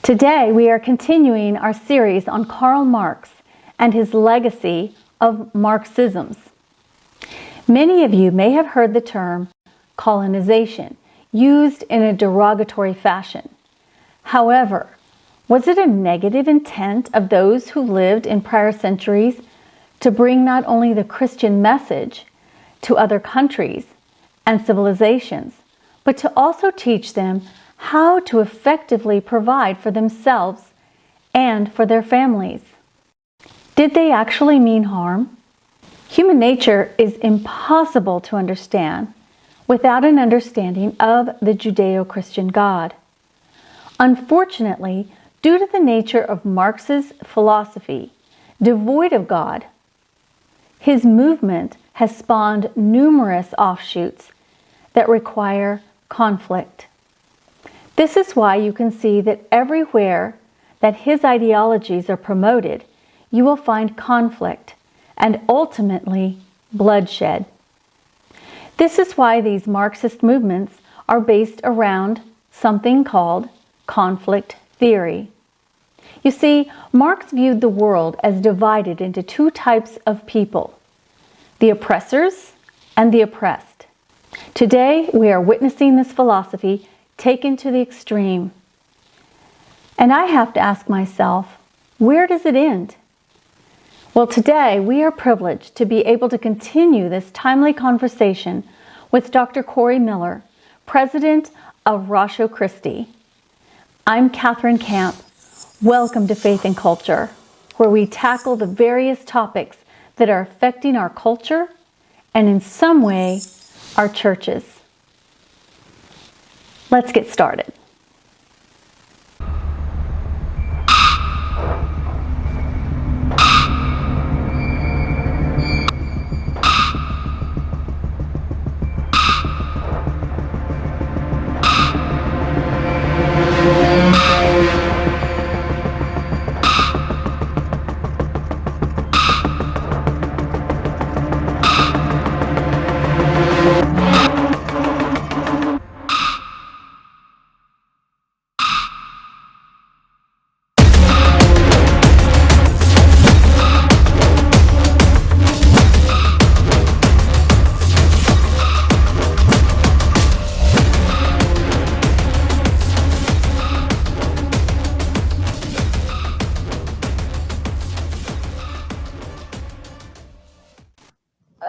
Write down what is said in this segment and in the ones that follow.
Today, we are continuing our series on Karl Marx and his legacy of Marxisms. Many of you may have heard the term colonization used in a derogatory fashion. However, was it a negative intent of those who lived in prior centuries to bring not only the Christian message to other countries and civilizations, but to also teach them how to effectively provide for themselves and for their families? Did they actually mean harm? Human nature is impossible to understand without an understanding of the Judeo-Christian God. Unfortunately, due to the nature of Marx's philosophy, devoid of God, his movement has spawned numerous offshoots that require conflict. This is why you can see that everywhere that his ideologies are promoted, you will find conflict and ultimately bloodshed. This is why these Marxist movements are based around something called conflict theory. You see, Marx viewed the world as divided into two types of people, the oppressors and the oppressed. Today, we are witnessing this philosophy taken to the extreme. And I have to ask myself, where does it end? Well, today we are privileged to be able to continue this timely conversation with Dr. Corey Miller, president of Christi. I'm Catherine Camp. Welcome to Faith and Culture, where we tackle the various topics that are affecting our culture and in some way our churches. Let's get started.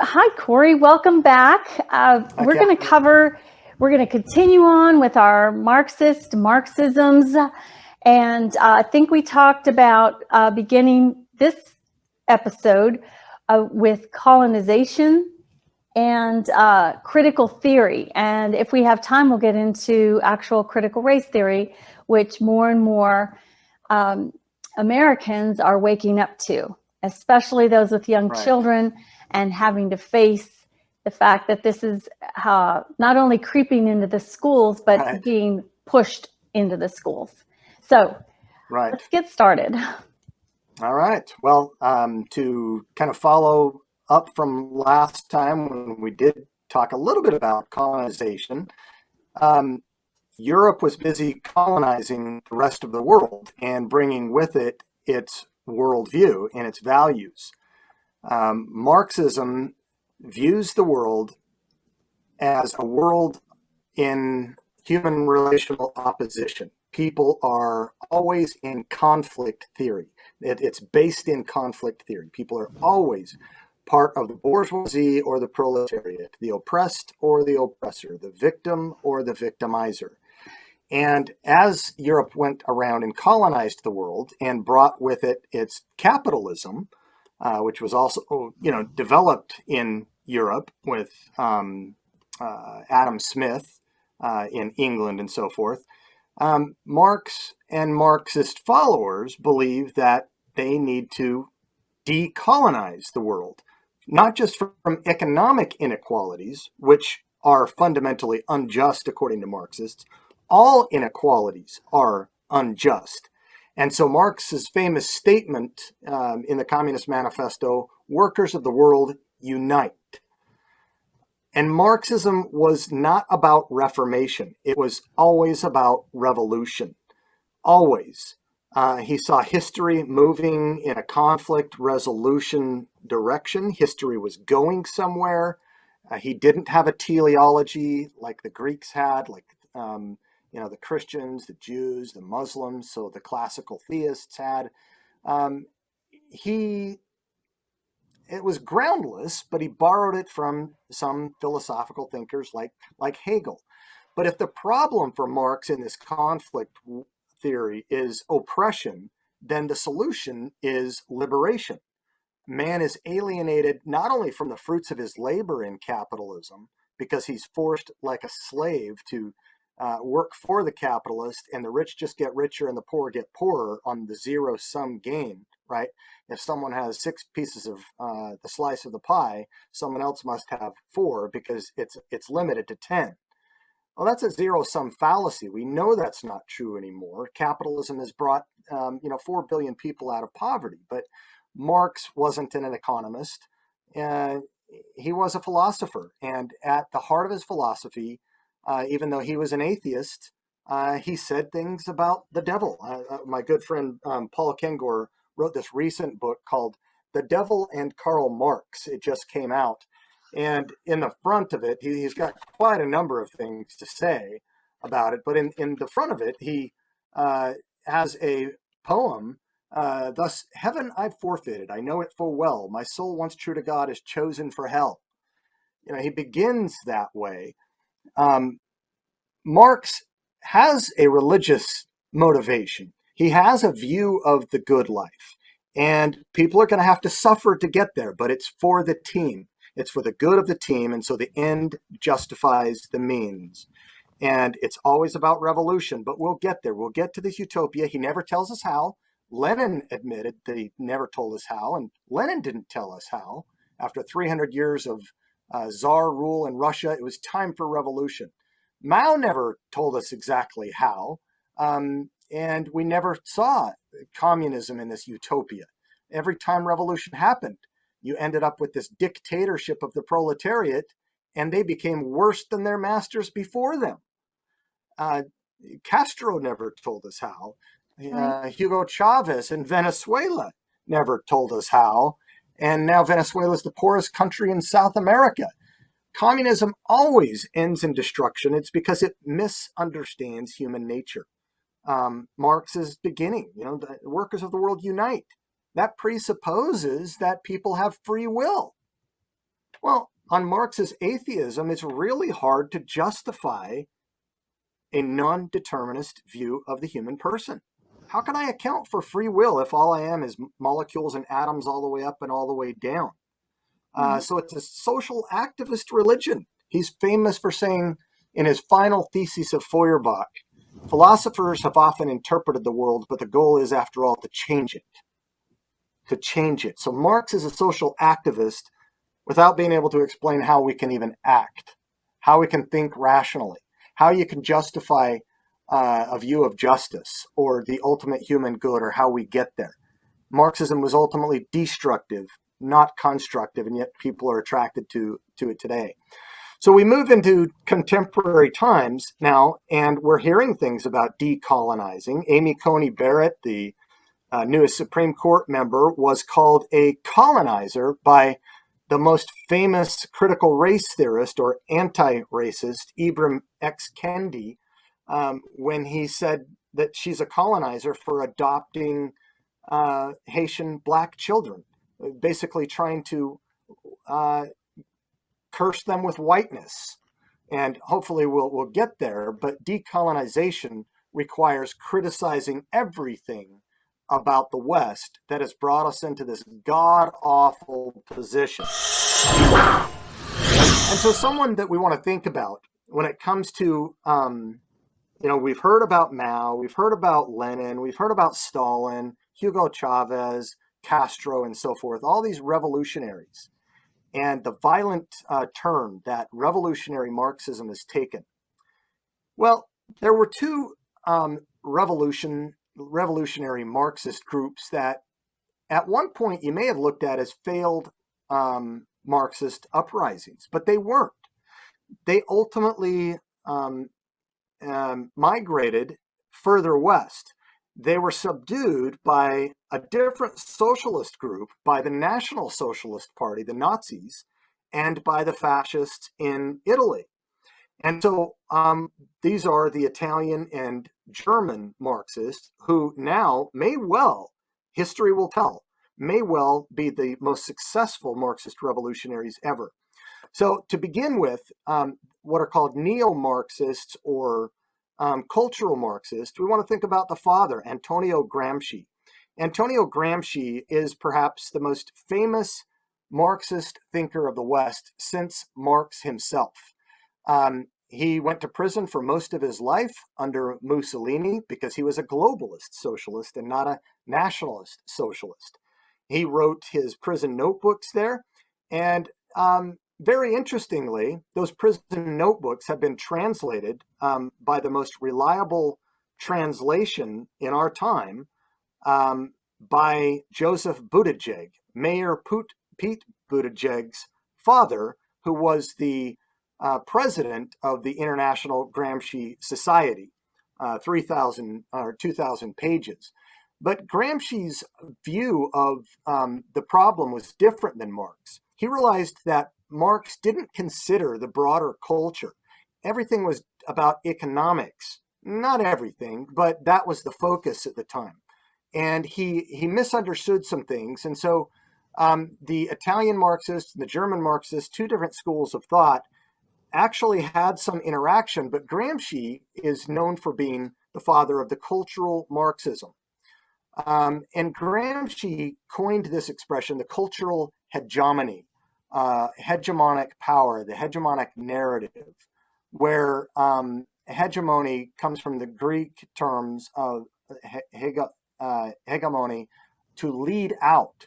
Hi, Corey. Welcome back. We're going to continue on with our Marxisms. And I think we talked about beginning this episode with colonization and critical theory. And if we have time, we'll get into actual critical race theory, which more and more Americans are waking up to, especially those with young children, and having to face the fact that this is not only creeping into the schools, but being pushed into the schools. So let's get started. All right. Well, to kind of follow up from last time when we did talk a little bit about colonization, Europe was busy colonizing the rest of the world and bringing with it its worldview and its values. Marxism views the world as a world in human relational opposition. People are always in conflict theory. It's based in conflict theory. People are always part of the bourgeoisie or the proletariat, the oppressed or the oppressor, the victim or the victimizer. And as Europe went around and colonized the world and brought with it its capitalism, which was also, developed in Europe with Adam Smith in England and so forth, Marx and Marxist followers believe that they need to decolonize the world, not just from economic inequalities, which are fundamentally unjust, according to Marxists. All inequalities are unjust. And so Marx's famous statement in the Communist Manifesto, workers of the world, unite. And Marxism was not about reformation. It was always about revolution. Always. He saw history moving in a conflict resolution direction. History was going somewhere. He didn't have a teleology like the Greeks had, like the Christians, the Jews, the Muslims, so the classical theists had. It was groundless, but he borrowed it from some philosophical thinkers like Hegel. But if the problem for Marx in this conflict theory is oppression, then the solution is liberation. Man is alienated not only from the fruits of his labor in capitalism, because he's forced like a slave to work for the capitalist, and the rich just get richer and the poor get poorer on the zero-sum game, right? If someone has 6 pieces of the slice of the pie, someone else must have 4 because it's limited to 10. Well, that's a zero-sum fallacy. We know that's not true anymore. Capitalism has brought 4 billion people out of poverty, but Marx wasn't an economist. He was a philosopher, and at the heart of his philosophy, even though he was an atheist, he said things about the devil. My good friend Paul Kengor wrote this recent book called The Devil and Karl Marx. It just came out. And in the front of it, he's got quite a number of things to say about it. But in the front of it, he has a poem. Thus, heaven I've forfeited. I know it full well. My soul, once true to God, is chosen for hell. He begins that way. Marx has a religious motivation. He has a view of the good life. And people are going to have to suffer to get there, but it's for the team. It's for the good of the team, and so the end justifies the means. And it's always about revolution, but we'll get there. We'll get to this utopia. He never tells us how. Lenin admitted that he never told us how, and Lenin didn't tell us how. After 300 years of Tsar rule in Russia, it was time for revolution. Mao never told us exactly how, and we never saw communism in this utopia. Every time revolution happened, you ended up with this dictatorship of the proletariat, and they became worse than their masters before them. Castro never told us how. Hugo Chavez in Venezuela never told us how. And now Venezuela is the poorest country in South America. Communism always ends in destruction. It's because it misunderstands human nature. Marx's beginning, the workers of the world unite. That presupposes that people have free will. Well, on Marx's atheism, it's really hard to justify a non-determinist view of the human person. How can I account for free will if all I am is molecules and atoms all the way up and all the way down? So it's a social activist religion. He's famous for saying in his final thesis of Feuerbach, philosophers have often interpreted the world, but the goal is, after all, to change it. So Marx is a social activist without being able to explain how we can even act, how we can think rationally, how you can justify a view of justice or the ultimate human good or how we get there. Marxism was ultimately destructive, not constructive, and yet people are attracted to it today. So we move into contemporary times now, and we're hearing things about decolonizing. Amy Coney Barrett, the newest Supreme Court member, was called a colonizer by the most famous critical race theorist or anti-racist, Ibram X. Kendi, when he said that she's a colonizer for adopting Haitian black children, basically trying to curse them with whiteness. And hopefully we'll get there, but decolonization requires criticizing everything about the West that has brought us into this god-awful position. And so someone that we want to think about when it comes to, we've heard about Mao, we've heard about Lenin, we've heard about Stalin, Hugo Chavez, Castro, and so forth, all these revolutionaries. and the violent turn that revolutionary Marxism has taken. Well, there were two revolutionary Marxist groups that at one point you may have looked at as failed Marxist uprisings, but they weren't. They ultimately migrated further west. They were subdued by a different socialist group, by the National Socialist Party, the Nazis, and by the fascists in Italy. And so these are the Italian and German Marxists who now may well, history will tell, may well be the most successful Marxist revolutionaries ever. So to begin with, what are called Neo-Marxists or cultural Marxists, we want to think about the father, Antonio Gramsci. Antonio Gramsci is perhaps the most famous Marxist thinker of the West since Marx himself. He went to prison for most of his life under Mussolini because he was a globalist socialist and not a nationalist socialist. He wrote his prison notebooks there, and very interestingly, those prison notebooks have been translated by the most reliable translation in our time by Joseph Buttigieg, Mayor Pete Buttigieg's father, who was the president of the International Gramsci Society, 3,000 or 2,000 pages. But Gramsci's view of the problem was different than Marx. He realized that Marx didn't consider the broader culture. Everything was about economics. Not everything, but that was the focus at the time. And he misunderstood some things. And so the Italian Marxists and the German Marxists, two different schools of thought, actually had some interaction, but Gramsci is known for being the father of the cultural Marxism. And Gramsci coined this expression, the cultural hegemony, hegemonic power, the hegemonic narrative, where hegemony comes from the Greek terms of hegemony, to lead out.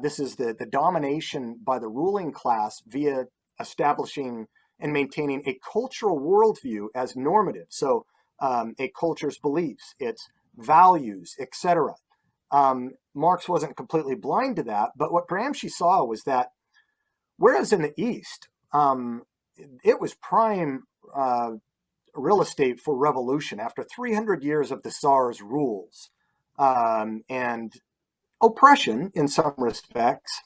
This is the domination by the ruling class via establishing and maintaining a cultural worldview as normative. So a culture's beliefs, its values, etc. Marx wasn't completely blind to that, but what Gramsci saw was that whereas in the East, it was prime real estate for revolution after 300 years of the Tsar's rules and oppression in some respects,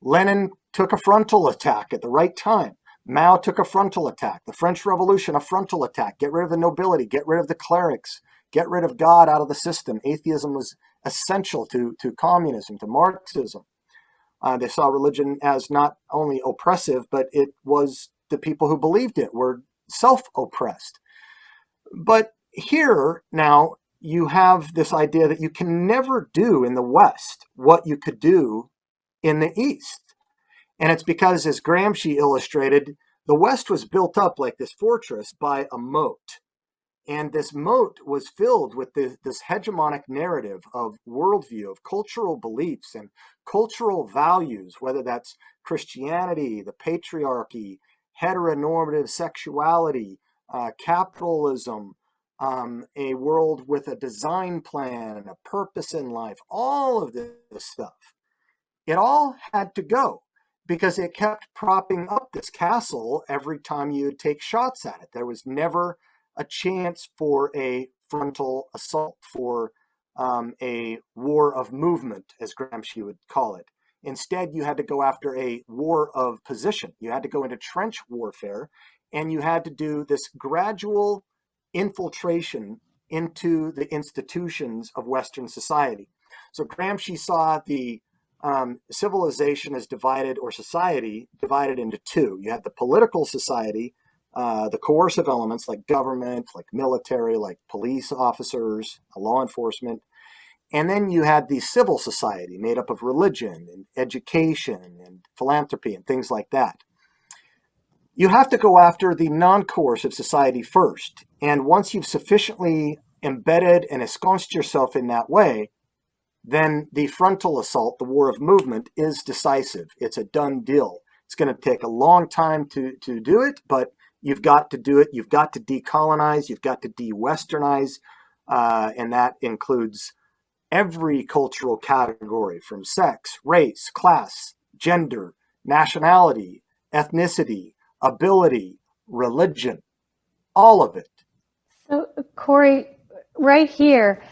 Lenin took a frontal attack at the right time. Mao took a frontal attack. The French Revolution, a frontal attack. Get rid of the nobility, get rid of the clerics, get rid of God out of the system. Atheism was essential to communism, to Marxism. They saw religion as not only oppressive, but it was the people who believed it were self-oppressed. But here now you have this idea that you can never do in the West what you could do in the East. And it's because, as Gramsci illustrated, the West was built up like this fortress by a moat. And this moat was filled with this hegemonic narrative of worldview, of cultural beliefs and cultural values, whether that's Christianity, the patriarchy, heteronormative sexuality, capitalism, a world with a design plan, a purpose in life, all of this stuff. It all had to go because it kept propping up this castle every time you would take shots at it. There was never a chance for a frontal assault, for a war of movement, as Gramsci would call it. Instead, you had to go after a war of position. You had to go into trench warfare, and you had to do this gradual infiltration into the institutions of Western society. So Gramsci saw the civilization as divided, or society divided into two. You had the political society, the coercive elements like government, like military, like police officers, law enforcement. And then you had the civil society made up of religion and education and philanthropy and things like that. You have to go after the non-coercive society first. And once you've sufficiently embedded and ensconced yourself in that way, then the frontal assault, the war of movement, is decisive. It's a done deal. It's going to take a long time to do it, but you've got to do it. You've got to decolonize. You've got to de-Westernize. And that includes every cultural category, from sex, race, class, gender, nationality, ethnicity, ability, religion, all of it. So, Corey, right here,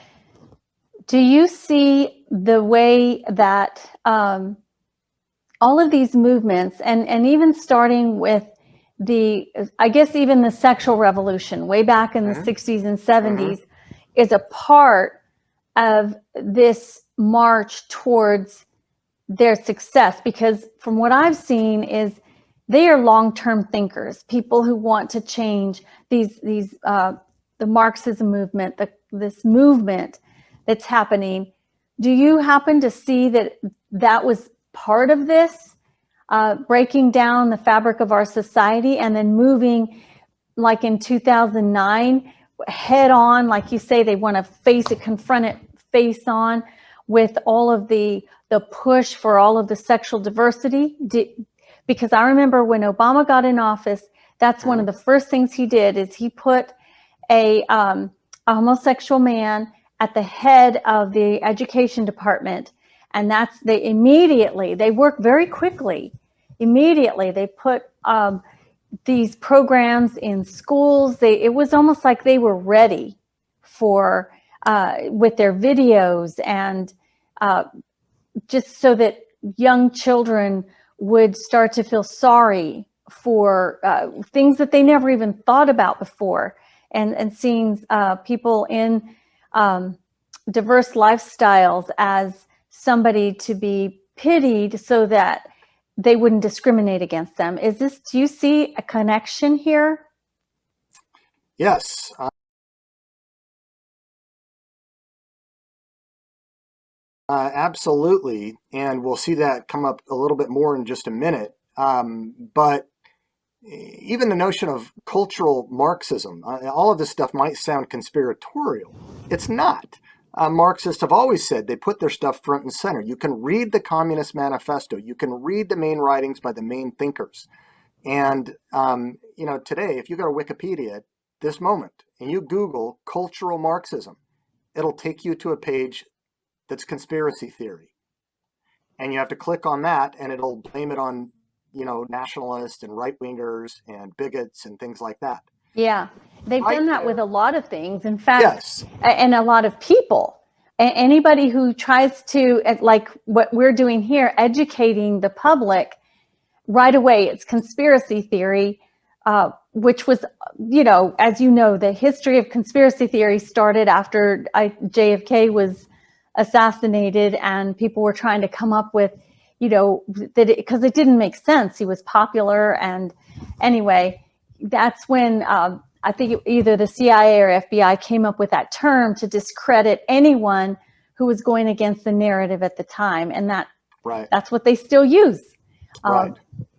do you see the way that all of these movements, and even starting with I guess even the sexual revolution way back in the 60s and 70s, is a part of this march towards their success? Because from what I've seen is they are long-term thinkers, people who want to change the Marxism movement, this movement that's happening. Do you happen to see that was part of this, breaking down the fabric of our society and then moving, like in 2009, head on, like you say, they want to face it, confront it face on with all of the push for all of the sexual diversity? Because I remember when Obama got in office, that's one of the first things he did is he put a homosexual man at the head of the education department. And they work very quickly. Immediately, they put these programs in schools. It was almost like they were ready for, with their videos, and just so that young children would start to feel sorry for things that they never even thought about before, and seeing people in diverse lifestyles as somebody to be pitied so that they wouldn't discriminate against them. Do you see a connection here? Yes. Absolutely. And we'll see that come up a little bit more in just a minute. But even the notion of cultural Marxism, all of this stuff might sound conspiratorial. It's not. Marxists have always said they put their stuff front and center. You can read the Communist Manifesto. You can read the main writings by the main thinkers. And, today, if you go to Wikipedia at this moment and you Google cultural Marxism, it'll take you to a page that's conspiracy theory. And you have to click on that and it'll blame it on, nationalists and right-wingers and bigots and things like that. Yeah, they've done that with a lot of things. In fact, yes. And a lot of people. Anybody who tries to, like what we're doing here, educating the public, right away, it's conspiracy theory, which was, as you know, the history of conspiracy theory started after JFK was assassinated, and people were trying to come up with, because it didn't make sense. He was popular. And anyway, that's when I think either the CIA or FBI came up with that term to discredit anyone who was going against the narrative at the time. And that's what they still use. Right.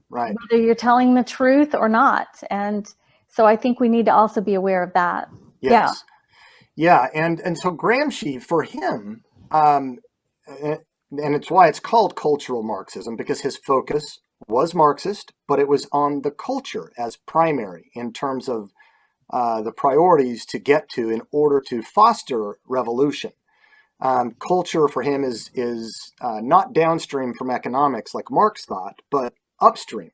Whether you're telling the truth or not. And so I think we need to also be aware of that. Yes. Yeah. And so Gramsci, for him, and it's why it's called cultural Marxism, because his focus was Marxist, but it was on the culture as primary in terms of the priorities to get to in order to foster revolution. Culture for him is not downstream from economics like Marx thought, but upstream.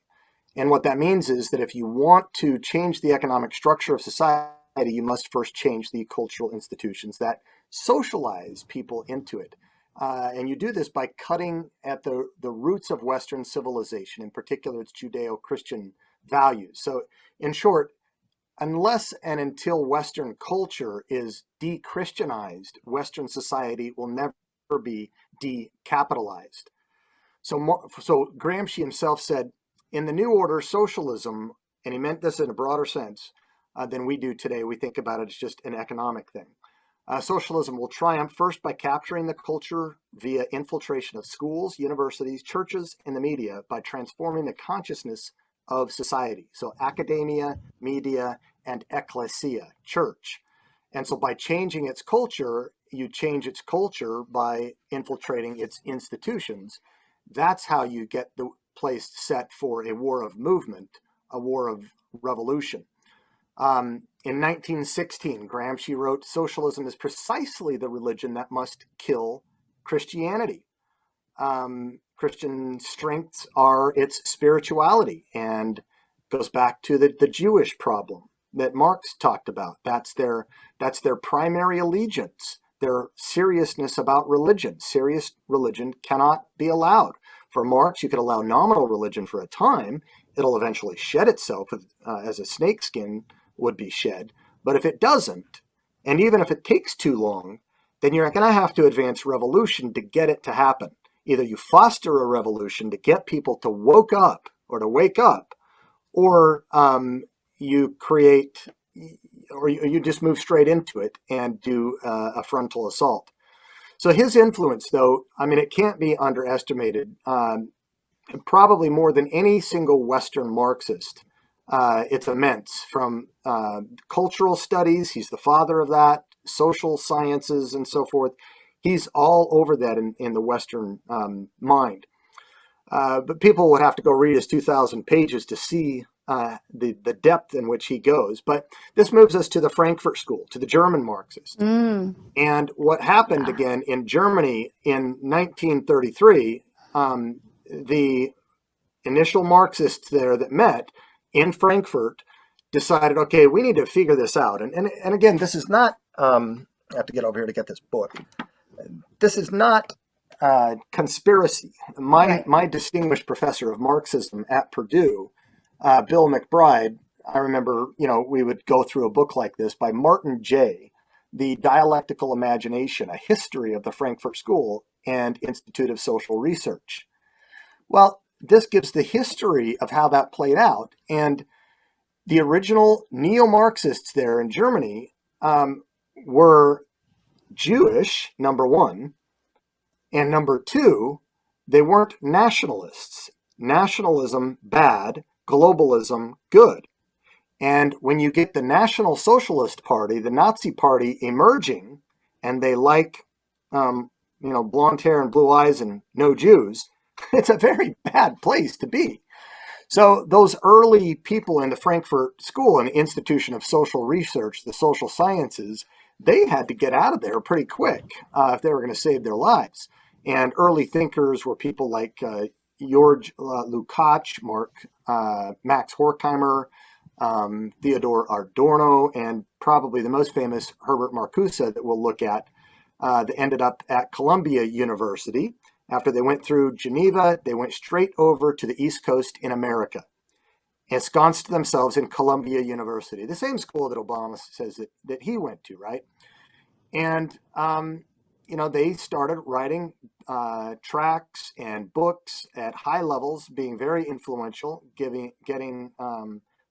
And what that means is that if you want to change the economic structure of society, you must first change the cultural institutions that socialize people into it. And you do this by cutting at the roots of Western civilization, in particular its Judeo-Christian values. So in short, unless and until Western culture is de-Christianized, Western society will never be de-capitalized. So Gramsci himself said, in the New Order, socialism, and he meant this in a broader sense than we do today. We think about it as just an economic thing. Socialism will triumph first by capturing the culture via infiltration of schools, universities, churches, and the media, by transforming the consciousness of society. So academia, media, and ecclesia, church. And so by changing its culture, you change its culture by infiltrating its institutions. That's how you get the place set for a war of movement, a war of revolution. In 1916, Gramsci wrote, "Socialism is precisely the religion that must kill Christianity. Christian strengths are its spirituality," and goes back to the Jewish problem that Marx talked about. That's their primary allegiance, their seriousness about religion. Serious religion cannot be allowed. For Marx, you could allow nominal religion for a time. It'll eventually shed itself as a snakeskin would be shed. But if it doesn't, and even if it takes too long, then you're going to have to advance revolution to get it to happen. Either you foster a revolution to get people to wake up, or you create, or you just move straight into it and do a frontal assault. So his influence, though, I mean, it can't be underestimated. Probably more than any single Western Marxist. It's immense. From cultural studies, he's the father of that, social sciences and so forth. He's all over that in the Western mind. But people would have to go read his 2,000 pages to see the depth in which he goes. But this moves us to the Frankfurt School, to the German Marxists. And what happened again in Germany in 1933, the initial Marxists there that met in Frankfurt decided, okay, we need to figure this out. And again, this is not, I have to get over here to get this book. This is not conspiracy. My distinguished professor of Marxism at Purdue, Bill McBride, I remember, we would go through a book like this by Martin Jay, The Dialectical Imagination, A History of the Frankfurt School and Institute of Social Research. Well, this gives the history of how that played out. And the original Neo-Marxists there in Germany were Jewish, number one, and number two, they weren't nationalists. Nationalism, bad. Globalism, good. And when you get the National Socialist Party, the Nazi Party emerging, and they like, blonde hair and blue eyes and no Jews, it's a very bad place to be. So those early people in the Frankfurt School and the Institution of Social Research, the social sciences, they had to get out of there pretty quick if they were going to save their lives. And early thinkers were people like George Lukács, Max Horkheimer, Theodor Adorno, and probably the most famous Herbert Marcusa that we'll look at that ended up at Columbia University. After they went through Geneva, they went straight over to the East Coast in America, ensconced themselves in Columbia University, the same school that Obama says that he went to, right? And, they started writing tracts and books at high levels, being very influential,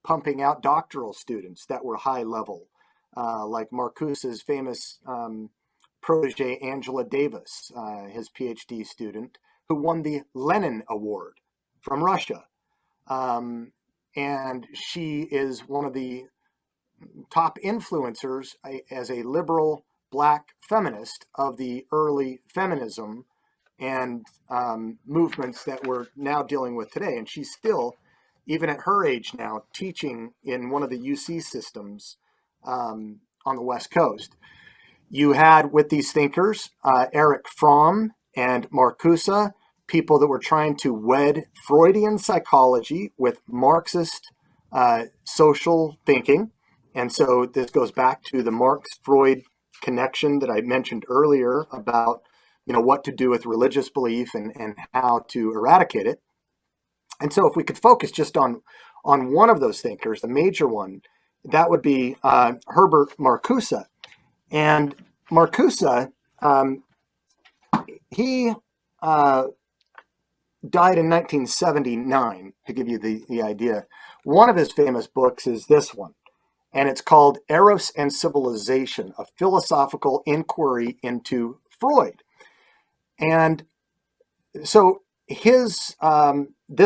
pumping out doctoral students that were high level, like Marcusa's famous protege Angela Davis, his PhD student, who won the Lenin Award from Russia. And she is one of the top influencers as a liberal Black feminist of the early feminism and movements that we're now dealing with today. And she's still, even at her age now, teaching in one of the UC systems on the West Coast. You had with these thinkers, Erich Fromm and Marcusa, people that were trying to wed Freudian psychology with Marxist social thinking. And so this goes back to the Marx-Freud connection that I mentioned earlier about, what to do with religious belief and how to eradicate it. And so if we could focus just on one of those thinkers, the major one, that would be Herbert Marcusa. And Marcusa, he died in 1979, to give you the idea. One of his famous books is this one, and it's called Eros and Civilization, a philosophical inquiry into Freud. And so this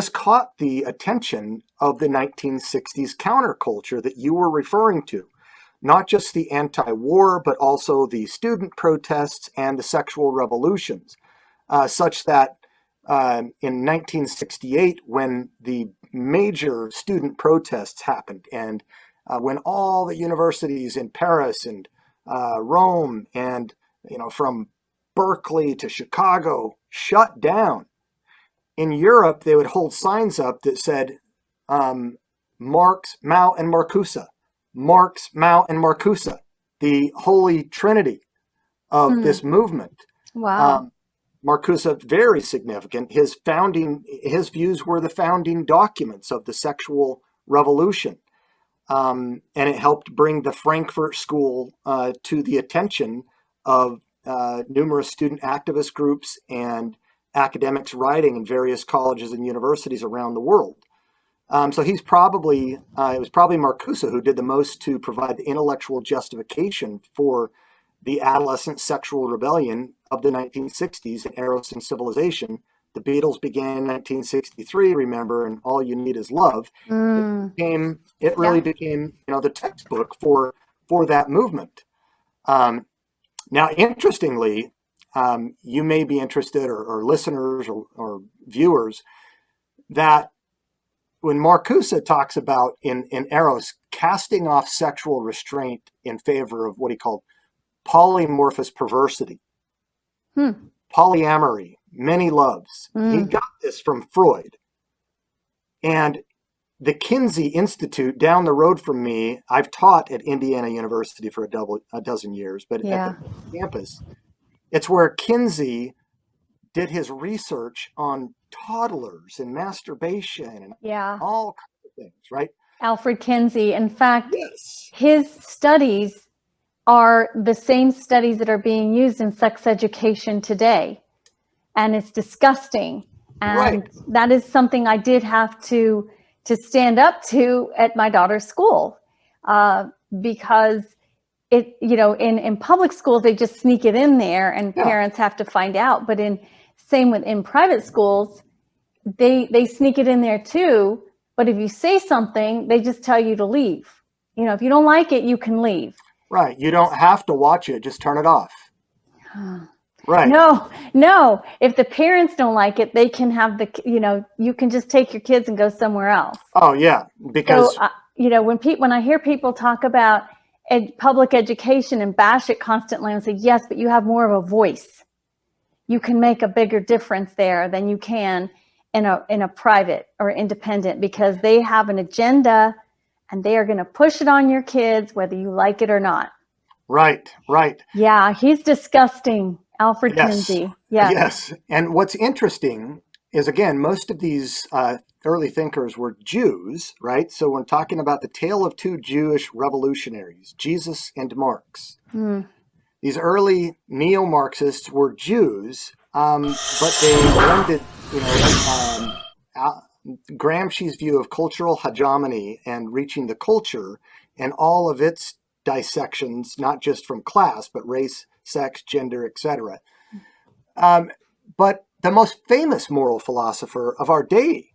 caught the attention of the 1960s counterculture that you were referring to. not just the anti-war, but also the student protests and the sexual revolutions, such that in 1968, when the major student protests happened, and when all the universities in Paris and Rome and from Berkeley to Chicago shut down, in Europe they would hold signs up that said Marx, Mao, and Marcusa. Marx, Mao, and Marcusa, the holy trinity of this movement. Wow. Marcusa, very significant. His views were the founding documents of the sexual revolution. And it helped bring the Frankfurt School to the attention of numerous student activist groups and academics writing in various colleges and universities around the world. So it was probably Marcusa who did the most to provide the intellectual justification for the adolescent sexual rebellion of the 1960s in Eros and Civilization. The Beatles began in 1963, remember, and All You Need Is Love. It really became the textbook for that movement. Now, interestingly, you may be interested, or listeners or viewers, that when Marcusa talks about in Eros casting off sexual restraint in favor of what he called polymorphous perversity, polyamory, many loves. He got this from Freud. And the Kinsey Institute down the road from me, I've taught at Indiana University for a dozen years, but at the campus, it's where Kinsey did his research on toddlers and masturbation and all kinds of things, right? Alfred Kinsey. In fact, his studies are the same studies that are being used in sex education today. And it's disgusting. And that is something I did have to stand up to at my daughter's school, because it, in public schools, they just sneak it in there and parents have to find out. But same in private schools, they sneak it in there too. But if you say something, they just tell you to leave. If you don't like it, you can leave. Right. You don't have to watch it. Just turn it off. Right. No. If the parents don't like it, they can have you can just take your kids and go somewhere else. Oh, yeah. Because, when I hear people talk about public education and bash it constantly and say, yes, but you have more of a voice. You can make a bigger difference there than you can in a private or independent, because they have an agenda and they are going to push it on your kids, whether you like it or not. Right. Yeah, he's disgusting, Alfred Kinsey. Yes. And what's interesting is, again, most of these early thinkers were Jews, right? So we're talking about the tale of two Jewish revolutionaries, Jesus and Marx. These early Neo-Marxists were Jews, but they blended, Gramsci's view of cultural hegemony and reaching the culture and all of its dissections, not just from class, but race, sex, gender, etc. But the most famous moral philosopher of our day,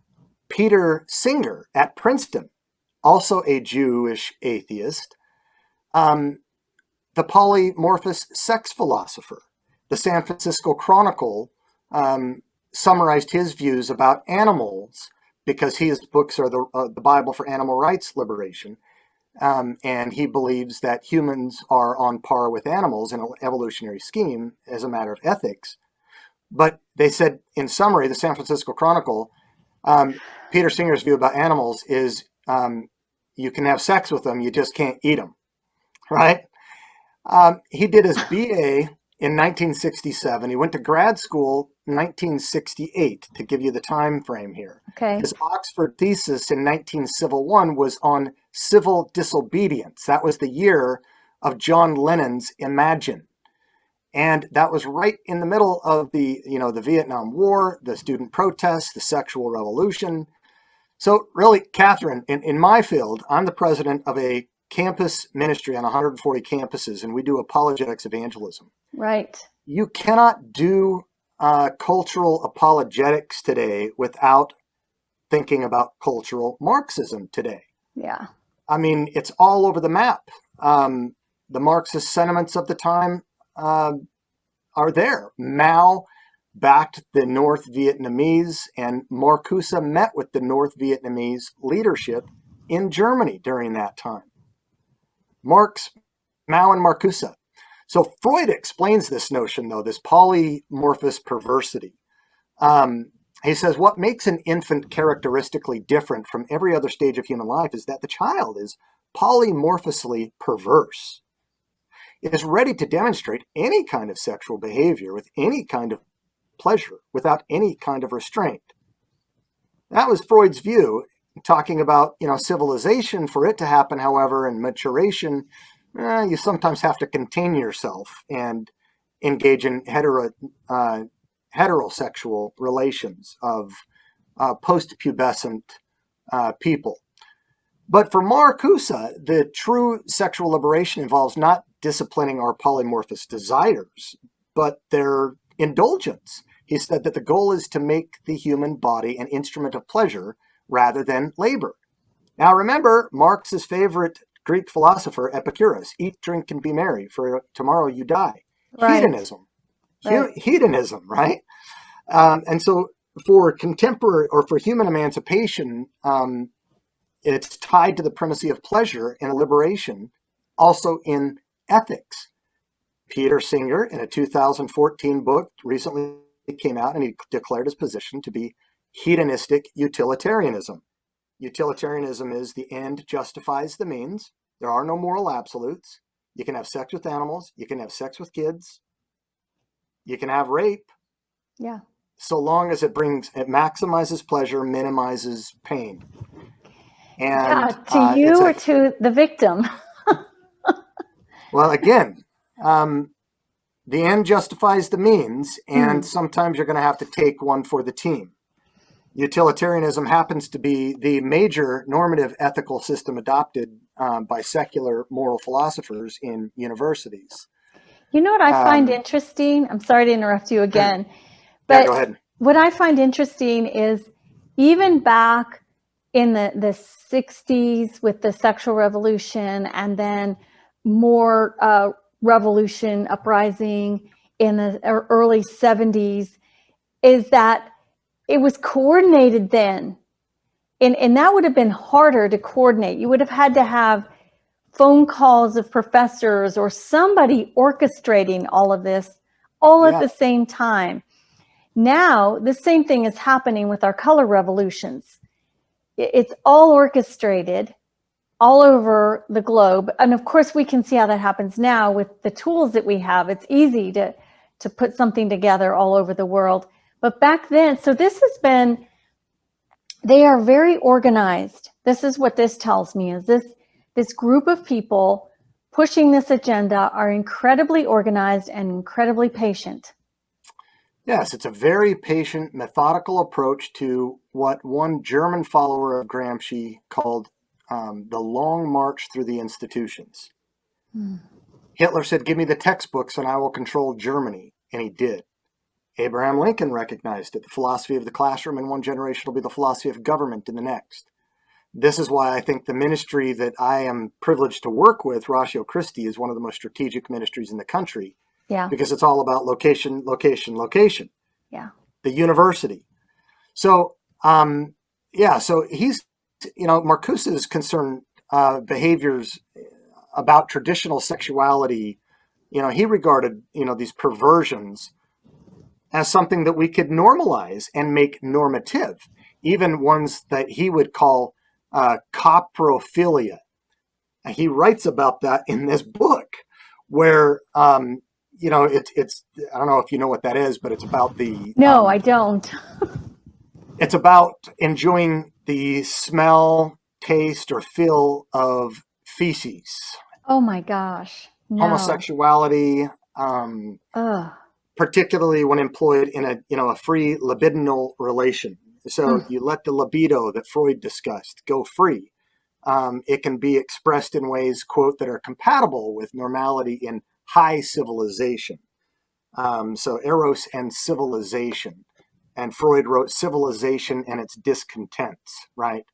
Peter Singer at Princeton, also a Jewish atheist, the polymorphous sex philosopher. The San Francisco Chronicle summarized his views about animals, because his books are the Bible for animal rights liberation. And he believes that humans are on par with animals in an evolutionary scheme as a matter of ethics. But they said, in summary, the San Francisco Chronicle, Peter Singer's view about animals is you can have sex with them, you just can't eat them, right? He did his BA in 1967. He went to grad school in 1968, to give you the time frame here. Okay. His Oxford thesis in 1901 was on civil disobedience. That was the year of John Lennon's Imagine. And that was right in the middle of the Vietnam War, the student protests, the sexual revolution. So really, Catherine, in my field, I'm the president of a campus ministry on 140 campuses, and we do apologetics evangelism. Right. You cannot do cultural apologetics today without thinking about cultural Marxism today. Yeah. I mean, it's all over the map. The Marxist sentiments of the time are there. Mao backed the North Vietnamese, and Marcusa met with the North Vietnamese leadership in Germany during that time. Marx, Mao, and Marcusa. So Freud explains this notion, though, this polymorphous perversity. He says, what makes an infant characteristically different from every other stage of human life is that the child is polymorphously perverse. It is ready to demonstrate any kind of sexual behavior with any kind of pleasure without any kind of restraint. That was Freud's view, talking about, civilization. For it to happen, however, and maturation, you sometimes have to contain yourself and engage in heterosexual relations of post-pubescent people. But for Marcusa, the true sexual liberation involves not disciplining our polymorphous desires, but their indulgence. He said that the goal is to make the human body an instrument of pleasure rather than labor. Now remember, Marx's favorite Greek philosopher, Epicurus, eat, drink, and be merry, for tomorrow you die. Right. Hedonism. Right. Hedonism, right? And so for contemporary or for human emancipation, it's tied to the primacy of pleasure and liberation, also in ethics. Peter Singer, in a 2014 book, recently came out and he declared his position to be hedonistic utilitarianism. Utilitarianism is the end justifies the means. There are no moral absolutes. You can have sex with animals. You can have sex with kids. You can have rape. Yeah. So long as it maximizes pleasure, minimizes pain. And to you or to the victim? Well, again, the end justifies the means, and sometimes you're going to have to take one for the team. Utilitarianism happens to be the major normative ethical system adopted by secular moral philosophers in universities. You know what I find interesting? I'm sorry to interrupt you again, but go ahead. What I find interesting is even back in the 60s with the sexual revolution, and then more revolution uprising in the early 70s, is that it was coordinated then. And that would have been harder to coordinate. You would have had to have phone calls of professors or somebody orchestrating all of this all at the same time. Now, the same thing is happening with our color revolutions. It's all orchestrated all over the globe. And of course, we can see how that happens now with the tools that we have. It's easy to put something together all over the world. But back then, so this has been, they are very organized. This is what this tells me, is this group of people pushing this agenda are incredibly organized and incredibly patient. Yes, it's a very patient, methodical approach to what one German follower of Gramsci called the long march through the institutions. Hitler said, give me the textbooks and I will control Germany. And he did. Abraham Lincoln recognized it. The philosophy of the classroom in one generation will be the philosophy of government in the next. This is why I think the ministry that I am privileged to work with, Ration Christi, is one of the most strategic ministries in the country. Yeah. Because it's all about location, location, location. Yeah. The university. So, so he's, Marcusa's concerned behaviors about traditional sexuality, he regarded, these perversions as something that we could normalize and make normative, even ones that he would call coprophilia. And he writes about that in this book where, it's I don't know if you know what that is, but it's about the... No, I don't. It's about enjoying the smell, taste, or feel of feces. Oh my gosh. No. Homosexuality, particularly when employed in a free libidinal relation. So you let the libido that Freud discussed go free. It can be expressed in ways, quote, that are compatible with normality in high civilization. So eros and civilization. And Freud wrote Civilization and Its Discontents, right?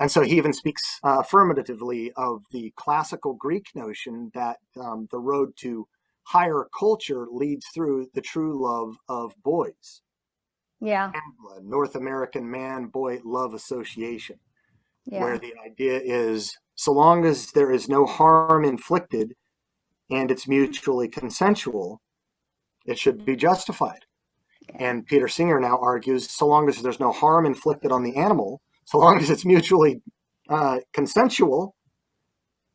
And so he even speaks affirmatively of the classical Greek notion that the road to higher culture leads through the true love of boys. Yeah. North American man-boy love association, Yeah. where the idea is so long as there is no harm inflicted and it's mutually consensual, it should be justified. And Peter Singer now argues so long as there's no harm inflicted on the animal, so long as it's mutually consensual,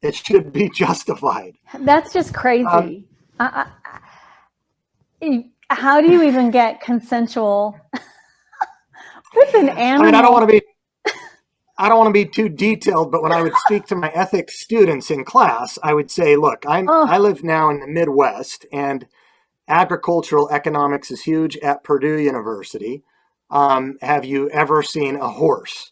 it should be justified. That's just crazy. How do you even get consensual with an animal? I mean, I don't want to be too detailed, but when I would speak to my ethics students in class, I would say, look, I live now in the Midwest, and agricultural economics is huge at Purdue University. Have you ever seen a horse?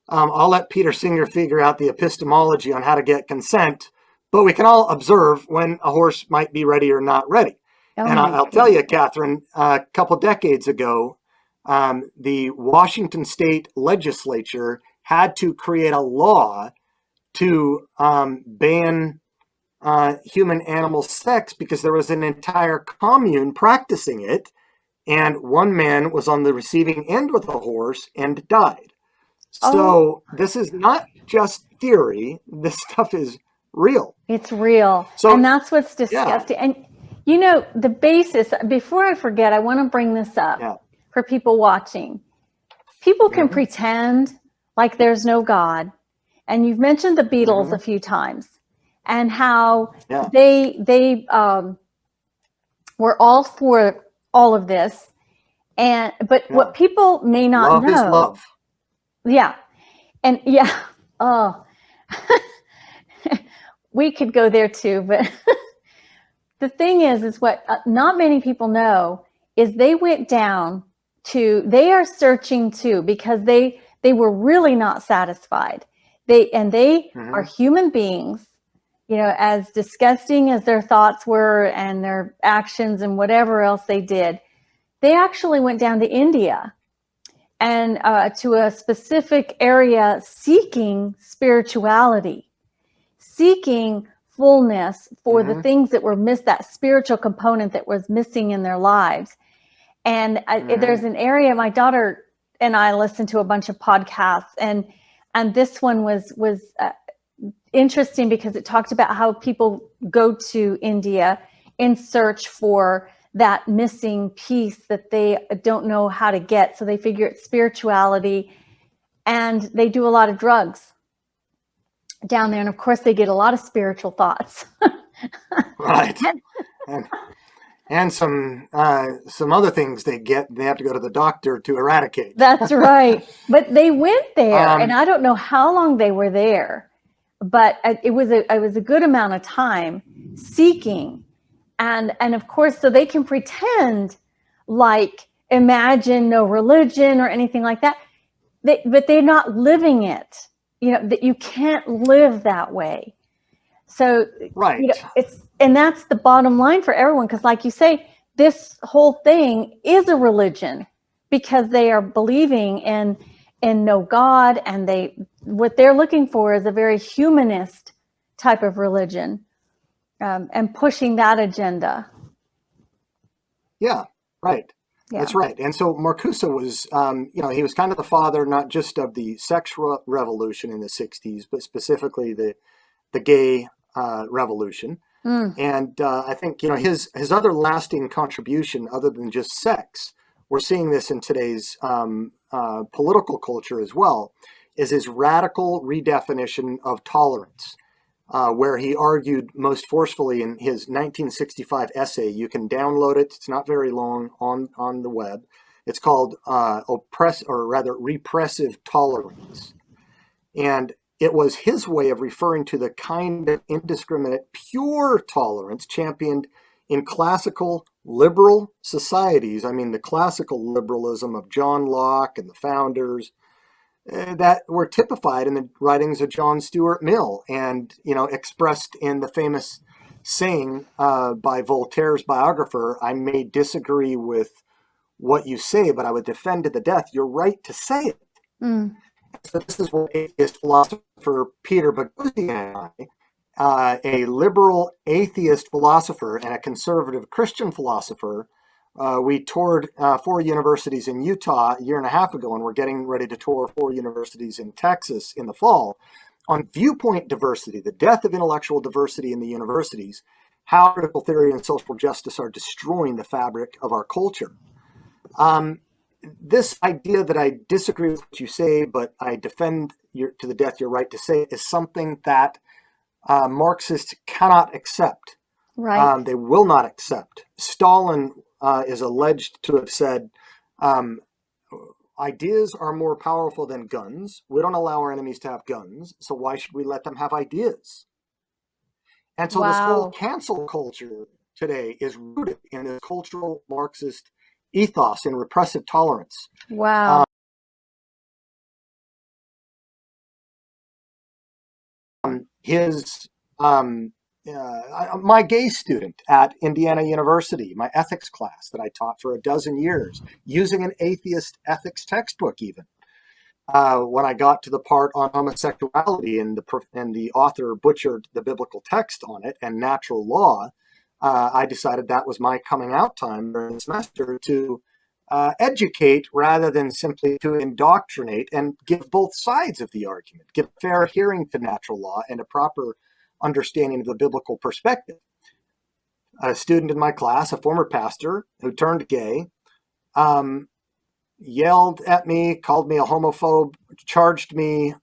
I'll let Peter Singer figure out the epistemology on how to get consent, but we can all observe when a horse might be ready or not ready. And I'll tell you, Catherine, a couple decades ago, the Washington State legislature had to create a law to ban human-animal sex because there was an entire commune practicing it, and one man was on the receiving end with a horse and died. So this is not just theory. This stuff is real. It's real. So, and that's what's disgusting. Yeah. And, you know, the basis, before I forget, I want to bring this up for people watching. People can pretend like there's no God. And you've mentioned the Beatles a few times and how they were all for all of this. But what people may not know. Love is love. Yeah. And we could go there too, but the thing is what not many people know is they went down to, they are searching too, because they were really not satisfied. They are human beings, you know, as disgusting as their thoughts were and their actions and whatever else they did. They actually went down to India and to a specific area seeking spirituality, seeking fullness for the things that were missed, that spiritual component that was missing in their lives. And there's an area, my daughter and I listened to a bunch of podcasts, and this one was interesting because it talked about how people go to India in search for that missing piece that they don't know how to get. So they figure it's spirituality, and they do a lot of drugs down there. And of course they get a lot of spiritual thoughts. Right. And some other things they have to go to the doctor to eradicate. That's right. But they went there, and I don't know how long they were there, but it was a good amount of time seeking. And of course, so they can pretend like imagine no religion or anything like that, but they're not living it. You know, that you can't live that way. So, right. You know, and that's the bottom line for everyone. Because like you say, this whole thing is a religion because they are believing in no God, and what they're looking for is a very humanist type of religion. And pushing that agenda. Yeah, right. Yeah. That's right. And so Marcusa was, he was kind of the father, not just of the sex revolution in the 60s, but specifically the gay revolution. And I think, his other lasting contribution, other than just sex, we're seeing this in today's political culture as well, is his radical redefinition of tolerance. Where he argued most forcefully in his 1965 essay. You can download it. It's not very long on the web. It's called Repressive Tolerance. And it was his way of referring to the kind of indiscriminate, pure tolerance championed in classical liberal societies. I mean, the classical liberalism of John Locke and the founders, that were typified in the writings of John Stuart Mill and, expressed in the famous saying by Voltaire's biographer, I may disagree with what you say, but I would defend to the death your right to say it. So this is what atheist philosopher Peter Boghossian and I, a liberal atheist philosopher and a conservative Christian philosopher, we toured 4 universities in Utah a year and a half ago, and we're getting ready to tour 4 universities in Texas in the fall on viewpoint diversity, the death of intellectual diversity in the universities, how critical theory and social justice are destroying the fabric of our culture. This idea that I disagree with what you say, but I defend to the death your right to say it, is something that Marxists cannot accept. Right. They will not accept. Stalin is alleged to have said, ideas are more powerful than guns. We don't allow our enemies to have guns, so why should we let them have ideas? And so this whole Wow. cancel culture today is rooted in this cultural Marxist ethos and repressive tolerance. Wow. My gay student at Indiana University, my ethics class that I taught for a dozen years, using an atheist ethics textbook even. When I got to the part on homosexuality and the author butchered the biblical text on it and natural law, I decided that was my coming out time during the semester to educate rather than simply to indoctrinate and give both sides of the argument, give fair hearing to natural law and a proper understanding of the biblical perspective. A student in my class, a former pastor who turned gay, yelled at me, called me a homophobe, charged me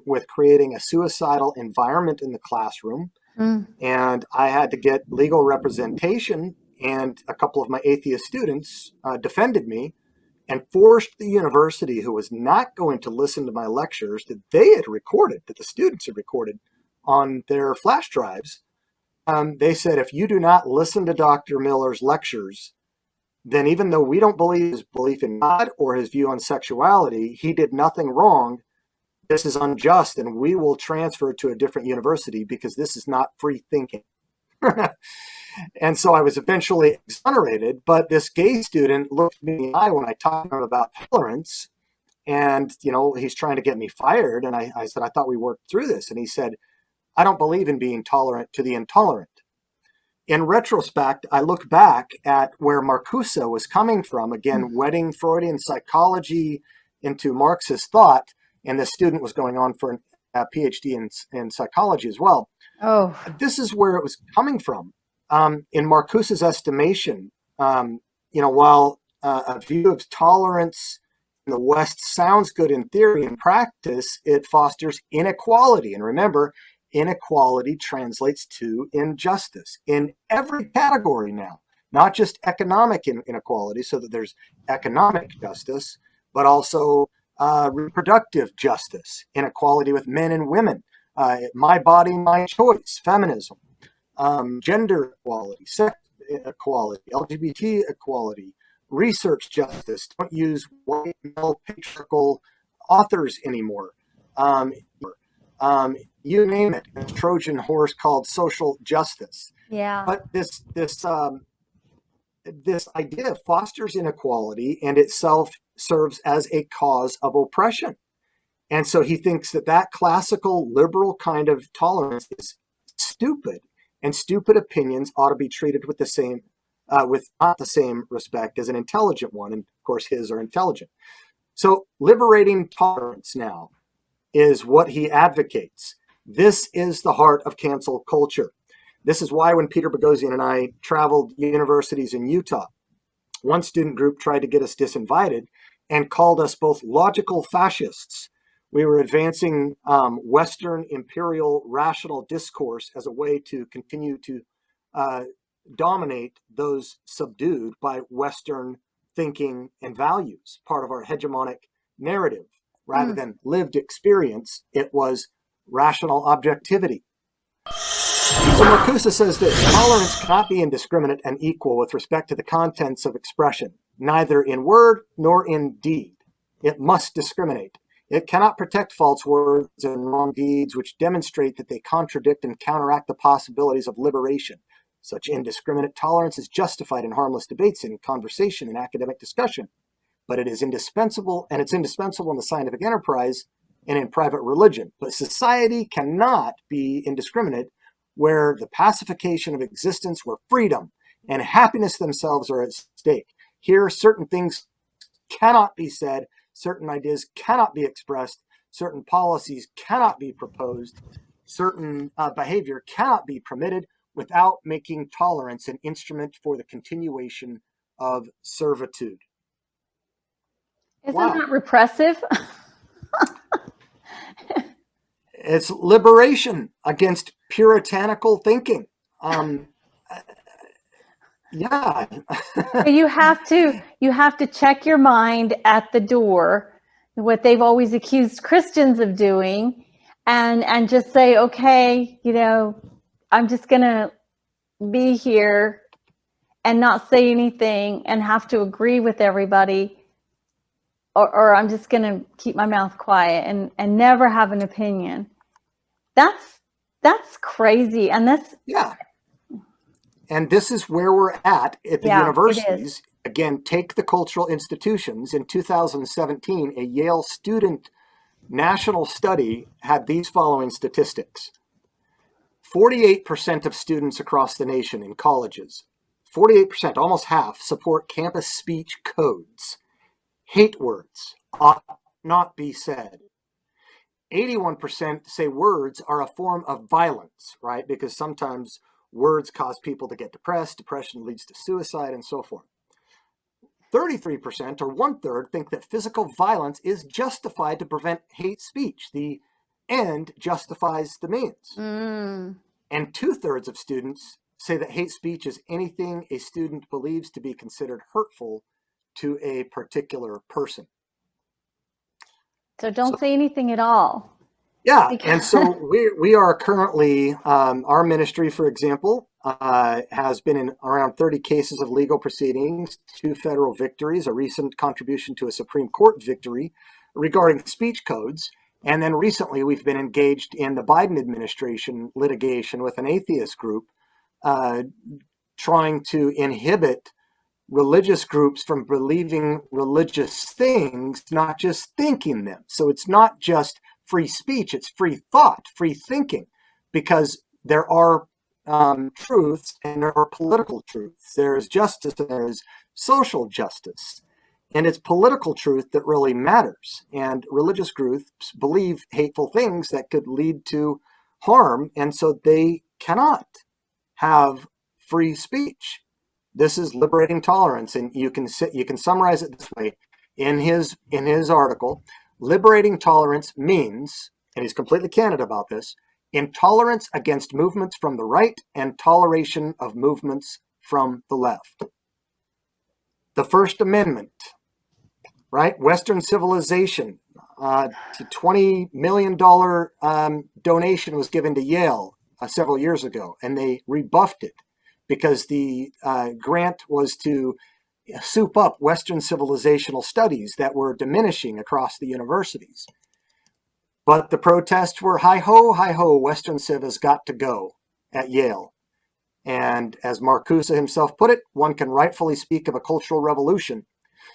with creating a suicidal environment in the classroom. And I had to get legal representation, and a couple of my atheist students defended me and forced the university, who was not going to listen to my lectures that they had recorded, that the students had recorded on their flash drives. They said, if you do not listen to Dr. Miller's lectures, then even though we don't believe his belief in God or his view on sexuality, he did nothing wrong. This is unjust, and we will transfer it to a different university because this is not free thinking. And so I was eventually exonerated, but this gay student looked me in the eye when I talked to him about tolerance, and he's trying to get me fired. And I said, I thought we worked through this. And he said, I don't believe in being tolerant to the intolerant. In retrospect, I look back at where Marcusa was coming from, again, wedding Freudian psychology into Marxist thought, and the student was going on for a PhD in psychology as well. Oh. This is where it was coming from. In Marcusa's estimation, while a view of tolerance in the West sounds good in theory, in practice, it fosters inequality. And remember, inequality translates to injustice in every category now, not just economic inequality, so that there's economic justice, but also reproductive justice, inequality with men and women, my body, my choice, feminism, gender equality, sex equality, LGBT equality, research justice. Don't use white male patriarchal authors anymore. You name it, a Trojan horse called social justice. Yeah. But this idea fosters inequality and itself serves as a cause of oppression. And so he thinks that classical liberal kind of tolerance is stupid, and stupid opinions ought to be treated with not the same respect as an intelligent one. And of course, his are intelligent. So liberating tolerance now is what he advocates. This is the heart of cancel culture. This is why when Peter Boghossian and I traveled universities in Utah, one student group tried to get us disinvited and called us both logical fascists. We were advancing Western imperial rational discourse as a way to continue to dominate those subdued by Western thinking and values, part of our hegemonic narrative. Rather than lived experience, it was rational objectivity. So Marcusa says that tolerance cannot be indiscriminate and equal with respect to the contents of expression, neither in word nor in deed. It must discriminate. It cannot protect false words and wrong deeds which demonstrate that they contradict and counteract the possibilities of liberation. Such indiscriminate tolerance is justified in harmless debates, in conversation, and academic discussion. But it is indispensable, and it's indispensable in the scientific enterprise and in private religion. But society cannot be indiscriminate where the pacification of existence, where freedom and happiness themselves are at stake. Here, certain things cannot be said, certain ideas cannot be expressed, certain policies cannot be proposed, certain behavior cannot be permitted without making tolerance an instrument for the continuation of servitude. Isn't that repressive? It's liberation against puritanical thinking. Yeah. you have to check your mind at the door, what they've always accused Christians of doing, and just say, okay, I'm just gonna be here and not say anything and have to agree with everybody, or I'm just gonna keep my mouth quiet and never have an opinion. That's crazy. And that's and this is where we're at the universities. Again, take the cultural institutions. In 2017, a Yale student national study had these following statistics. 48% of students across the nation in colleges, 48%, almost half, support campus speech codes. Hate words ought not be said. 81% say words are a form of violence, right? Because sometimes words cause people to get depressed, depression leads to suicide, and so forth. 33%, or 1/3, think that physical violence is justified to prevent hate speech. The end justifies the means. And 2/3 of students say that hate speech is anything a student believes to be considered hurtful to a particular person. So don't say anything at all. Yeah, and so we are currently, our ministry, for example, has been in around 30 cases of legal proceedings, 2 federal victories, a recent contribution to a Supreme Court victory regarding speech codes. And then recently we've been engaged in the Biden administration litigation with an atheist group trying to inhibit religious groups from believing religious things, not just thinking them. So it's not just free speech, it's free thought, free thinking, because there are truths and there are political truths. There is justice and there is social justice. And it's political truth that really matters. And religious groups believe hateful things that could lead to harm, and so they cannot have free speech. This is liberating tolerance, and you can summarize it this way in his article. Liberating tolerance means, and he's completely candid about this, intolerance against movements from the right and toleration of movements from the left. The First Amendment, right? Western civilization, $20 million donation was given to Yale several years ago, and they rebuffed it because the grant was to soup up Western civilizational studies that were diminishing across the universities. But the protests were hi-ho, Western Civ has got to go at Yale. And as Marcusa himself put it, one can rightfully speak of a cultural revolution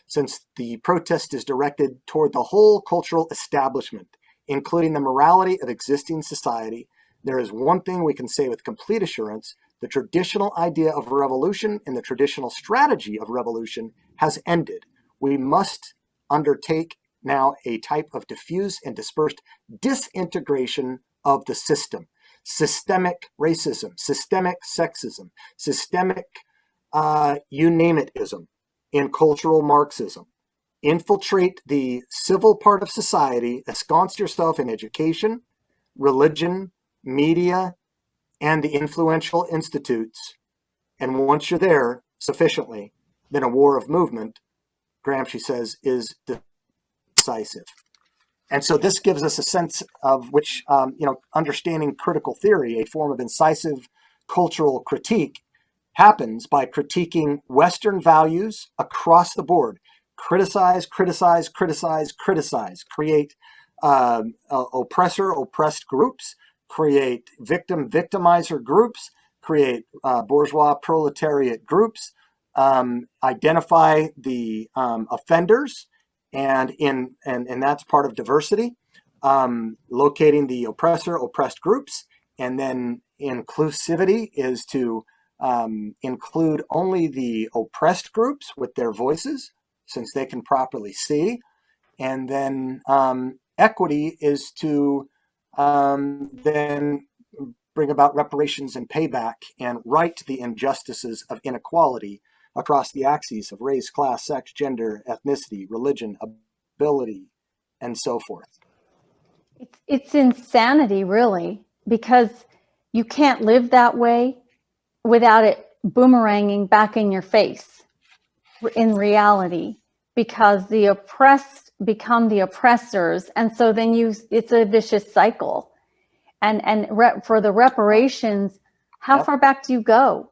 since the protest is directed toward the whole cultural establishment, including the morality of existing society. There is one thing we can say with complete assurance: the traditional idea of revolution and the traditional strategy of revolution has ended. We must undertake now a type of diffuse and dispersed disintegration of the system. Systemic racism, systemic sexism, systemic you name it-ism in cultural Marxism. Infiltrate the civil part of society, ensconce yourself in education, religion, media, and the influential institutes. And once you're there sufficiently, then a war of movement, Gramsci says, is decisive. And so this gives us a sense of which, understanding critical theory, a form of incisive cultural critique, happens by critiquing Western values across the board. Criticize, create oppressor-oppressed groups, create victimizer groups, create bourgeois proletariat groups, identify the offenders, and that's part of diversity. locating the oppressor, oppressed groups, and then inclusivity is to include only the oppressed groups with their voices, since they can properly see. And then equity is to then bring about reparations and payback and right the injustices of inequality across the axes of race, class, sex, gender, ethnicity, religion, ability, and so forth. It's insanity, really, because you can't live that way without it boomeranging back in your face in reality, because the oppressed become the oppressors, and so then it's a vicious cycle. And for the reparations, how far back do you go?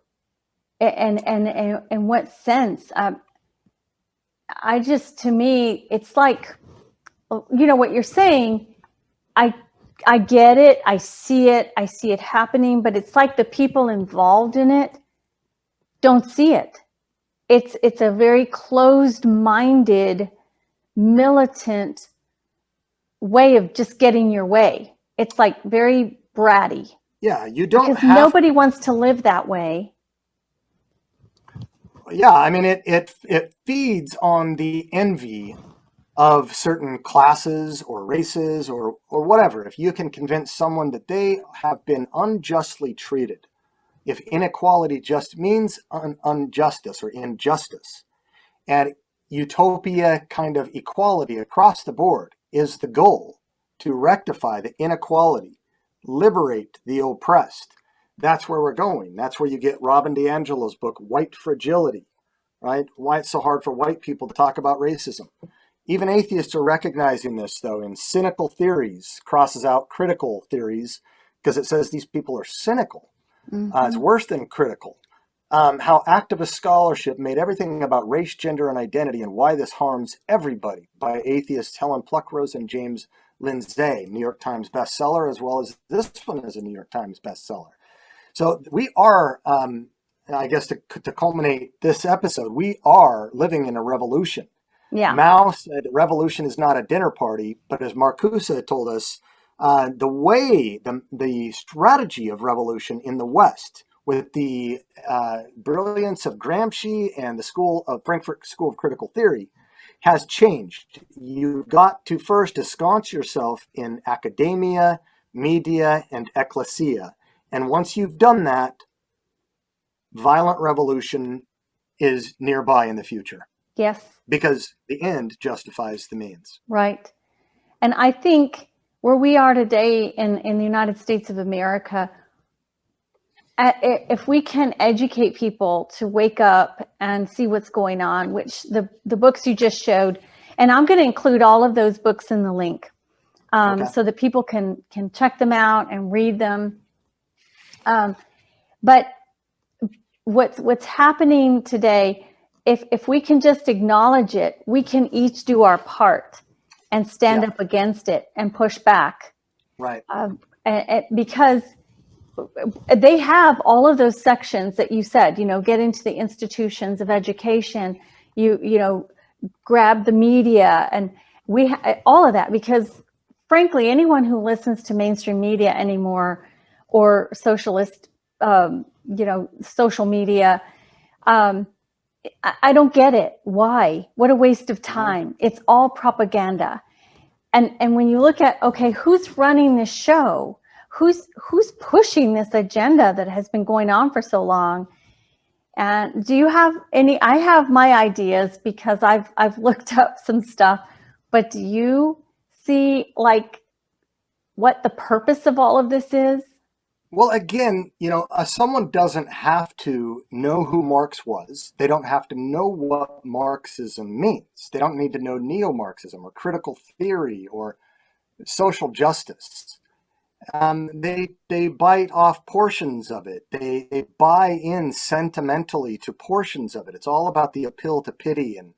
And in what sense? I just, to me, it's like, what you're saying. I get it. I see it happening, but it's like the people involved in it don't see it. It's a very closed-minded, militant way of just getting your way. It's like very bratty. Yeah, you don't because have... nobody wants to live that way. Yeah, I mean, it feeds on the envy of certain classes or races or whatever. If you can convince someone that they have been unjustly treated, if inequality just means injustice or injustice, and utopia kind of equality across the board is the goal, to rectify the inequality, liberate the oppressed, that's where we're going. That's where you get Robin DiAngelo's book, White Fragility, right? Why it's so hard for white people to talk about racism. Even atheists are recognizing this, though, in cynical theories, crosses out critical theories, because it says these people are cynical. It's worse than critical. How activist scholarship made everything about race, gender, and identity and why this harms everybody, by atheists Helen Pluckrose and James Lindsay, New York Times bestseller, as well as this one is a New York Times bestseller. So we are, I guess to culminate this episode, we are living in a revolution. Yeah. Mao said revolution is not a dinner party, but as Marcusa told us, the strategy of revolution in the West, with the brilliance of Gramsci and the Frankfurt School of Critical Theory, has changed. You've got to first ensconce yourself in academia, media, and ecclesia. And once you've done that, violent revolution is nearby in the future. Yes. Because the end justifies the means. Right. And I think where we are today in the United States of America, if we can educate people to wake up and see what's going on, which the books you just showed, and I'm going to include all of those books in the link, so that people can check them out and read them. But what's happening today, if we can just acknowledge it, we can each do our part and stand up against it and push back. Right. Because they have all of those sections that you said, get into the institutions of education, grab the media, and all of that, because frankly, anyone who listens to mainstream media anymore or socialist, social media, I don't get it. Why? What a waste of time. It's all propaganda. And when you look at, okay, who's running this show? Who's pushing this agenda that has been going on for so long? And do you have any? I have my ideas because I've looked up some stuff, but do you see what the purpose of all of this is? Well, again, someone doesn't have to know who Marx was. They don't have to know what Marxism means. They don't need to know Neo-Marxism or critical theory or social justice. They bite off portions of it. They buy in sentimentally to portions of it. It's all about the appeal to pity and,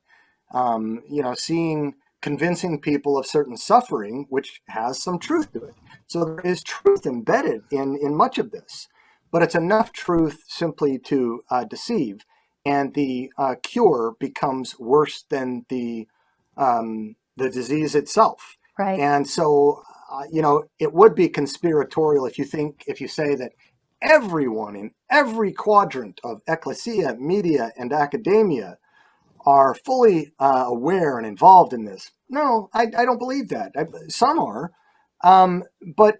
convincing people of certain suffering, which has some truth to it. So there is truth embedded in much of this, but it's enough truth simply to deceive, and the cure becomes worse than the disease itself. Right. And so it would be conspiratorial if you say that everyone in every quadrant of ecclesia, media, and academia are fully aware and involved in this. No, I don't believe that. Some are, but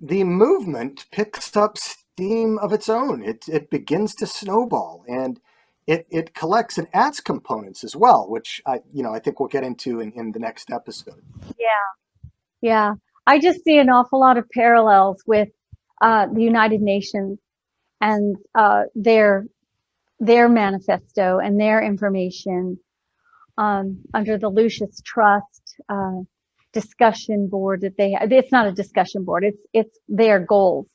the movement picks up steam of its own. It begins to snowball, and it collects and adds components as well, which I think we'll get into in the next episode. Yeah. I just see an awful lot of parallels with the United Nations and their manifesto and their information under the Lucius Trust discussion board that they have. It's not a discussion board. It's their goals.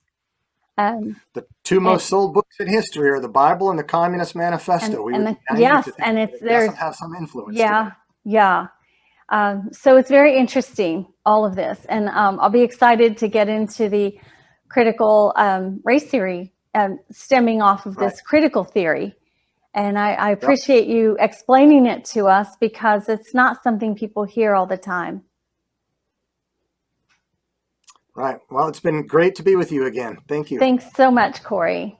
The two most sold books in history are the Bible and the Communist Manifesto. And it doesn't have some influence. Yeah. So it's very interesting, all of this, and I'll be excited to get into the critical race theory stemming off of this critical theory. And I appreciate you explaining it to us, because it's not something people hear all the time. Right. Well, it's been great to be with you again. Thank you. Thanks so much, Corey.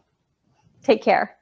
Take care.